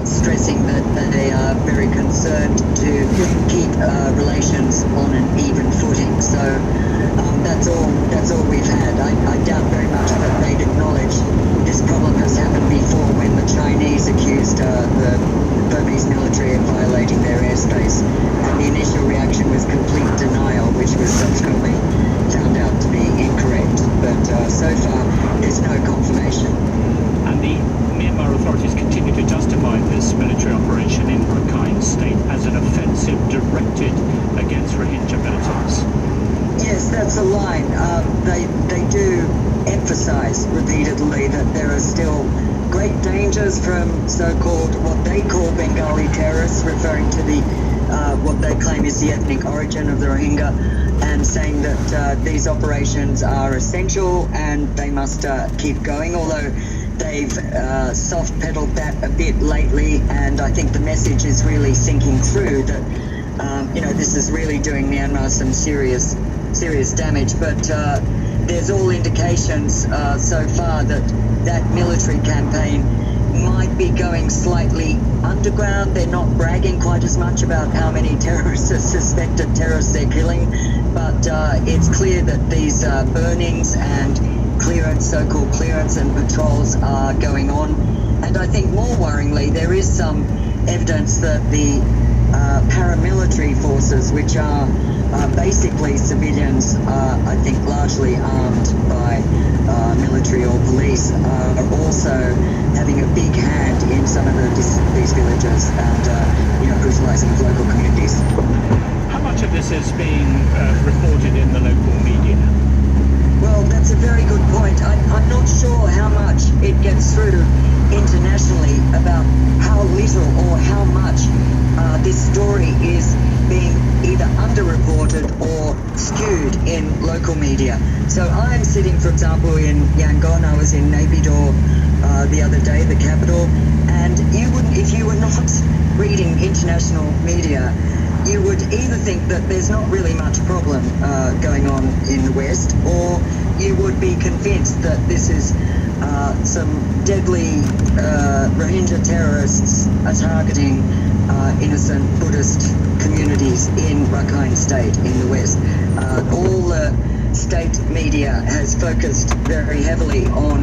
stressing that they are very concerned to keep relations on an even footing. So that's all we've had. I doubt very much that they'd acknowledge this problem has happened before when the Chinese accused the Burmese military of violating their airspace, and the initial reaction was complete denial, which was subsequently found out to be incorrect. But so far, there's no confirmation. And the Myanmar authorities continue to justify this military operation in Rakhine State as an offensive directed against Rohingya militants. Yes, that's a line. They do emphasize repeatedly that there are still great dangers from so-called, what they call Bengali terrorists, referring to the what they claim is the ethnic origin of the Rohingya, and saying that these operations are essential and they must keep going, although they've soft-pedaled that a bit lately, and I think the message is really sinking through that this is really doing Myanmar some serious damage. But there's all indications so far that military campaign might be going slightly underground. They're not bragging quite as much about how many terrorists, suspected terrorists they're killing, but it's clear that these burnings and so-called clearance and patrols are going on. And I think more worryingly, there is some evidence that the paramilitary forces, which are basically civilians, I think largely armed by military or police, are also having a big hand in some of these villages and brutalizing of local communities. How much of this is being reported in the local media? Well, that's a very good point. I'm not sure how much it gets through internationally about how little or how much this story is being either underreported or skewed in local media. So I'm sitting, for example, in Yangon. I was in Naypyidaw the other day, the capital, and if you were not reading international media, you would either think that there's not really much problem going on in the West, or you would be convinced that this is some deadly Rohingya terrorists are targeting innocent Buddhist communities in Rakhine State in the West. All the state media has focused very heavily on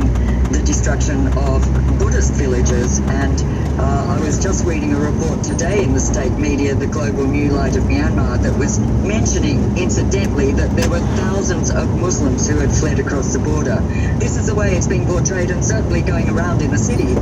the destruction of Buddhist villages, and I was just reading a report today in the state media, the Global New Light of Myanmar, that was mentioning, incidentally, that there were thousands of Muslims who had fled across the border. This is the way it's being portrayed, and certainly going around in the city.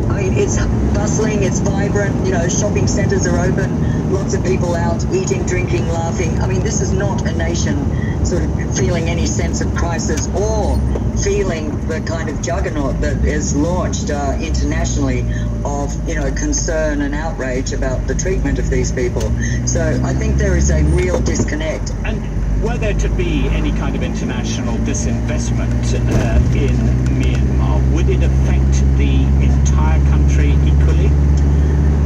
I mean, it's bustling, it's vibrant, shopping centres are open, lots of people out eating, drinking, laughing. I mean, this is not a nation sort of feeling any sense of crisis or feeling the kind of juggernaut that is launched internationally of, concern and outrage about the treatment of these people. So I think there is a real disconnect. And were there to be any kind of international disinvestment in Myanmar, would it affect the entire country equally?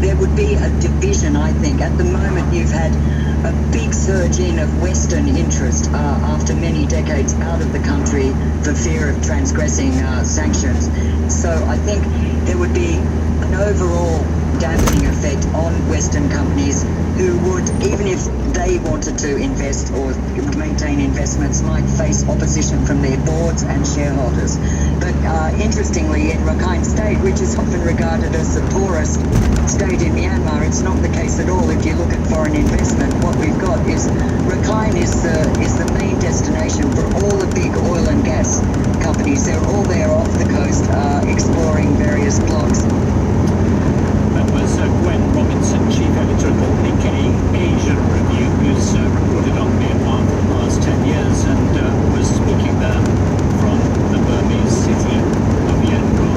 There would be a division, I think. At the moment, you've had a big surge in of Western interest after many decades out of the country for fear of transgressing sanctions. So I think there would be an overall dampening effect on Western companies who would, even if they wanted to invest or maintain investments, might face opposition from their boards and shareholders. But interestingly, in Rakhine State, which is often regarded as the poorest state in Myanmar, it's not the case at all. If you look at foreign investment, what we've got is Rakhine is the main destination for all the big oil and gas companies. They're all there off the coast exploring various blocks. That was Gwen Robinson, Chief Editor of the Nikkei Asia Review, who's reported on Myanmar for the last 10 years and was speaking there from the Burmese city of Yangon.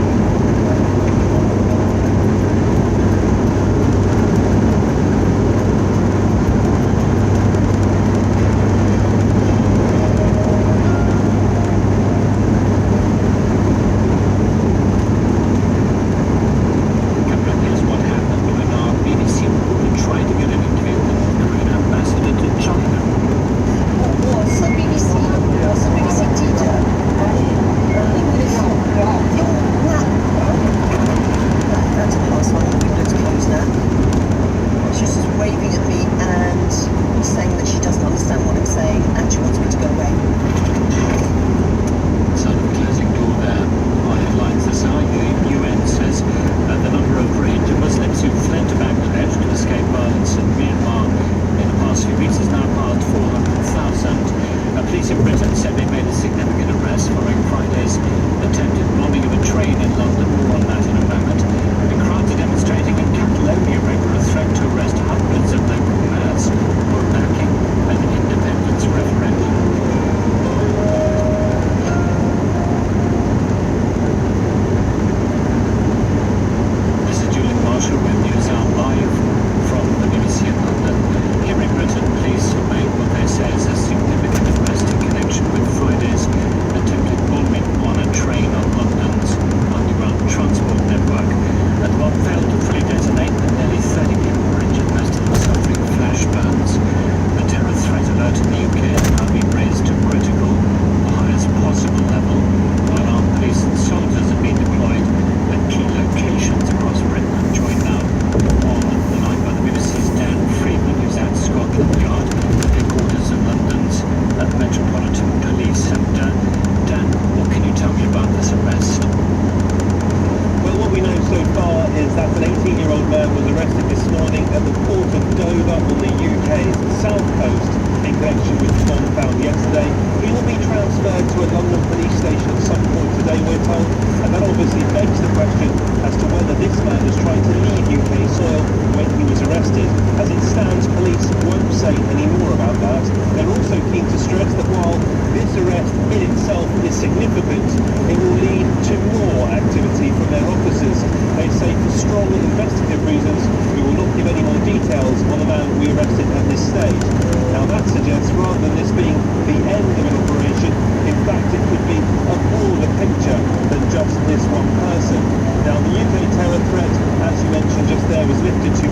waving at me and saying that she doesn't understand what I'm saying and she wants me to go away. Sound of a closing door there. Our headlines this hour. UN says the number of Rohingya Muslims who fled to Bangladesh to escape violence in Myanmar in the past few weeks has now passed 400,000. Police in Britain said they made a significant arrest following Friday's attempted bombing of a train in London. More on that in a moment. The crowds are demonstrating in Catalonia over a threat to arrest hundreds of local mayors who are backing an independence referendum. This is Julian Marshall with News Hour live from the BBC in London. Here in Britain, police have made what they say is a significant arrest in connection with Friday's attempted bombing on a train on London's underground transport network. The bomb failed to fully detonate and nearly 30 people were injured, most of them suffering flash burns. The terror threat alert in the UK has now been raised to critical, the highest possible level, while armed police and soldiers have been deployed at key locations across Britain. I'm joined now on the line by the BBC's Dan Freeman, who's at Scotland Yard, headquarters of London's Metropolitan Police. And Dan, what can you tell me about this arrest? Well, what we know so far is that an 18-year-old man was arrested this morning at the port of Dover on the UK's south coast in connection with the bomb found yesterday. He will be transferred to a London police station at some point today, we're told, and that obviously begs the question as to whether this man was trying to leave UK soil when he was arrested. As it stands, police won't say any more about that. They're also keen to stress that while this arrest in itself is significant, it will lead to more activity from their officers. They say for strong investigative reasons, we will not give any more details on the man we arrested at this stage. Now that suggests rather than this being the end of an operation, in fact it could be a broader picture than just this one person. Now the UK terror threat, as you mentioned just there, was lifted to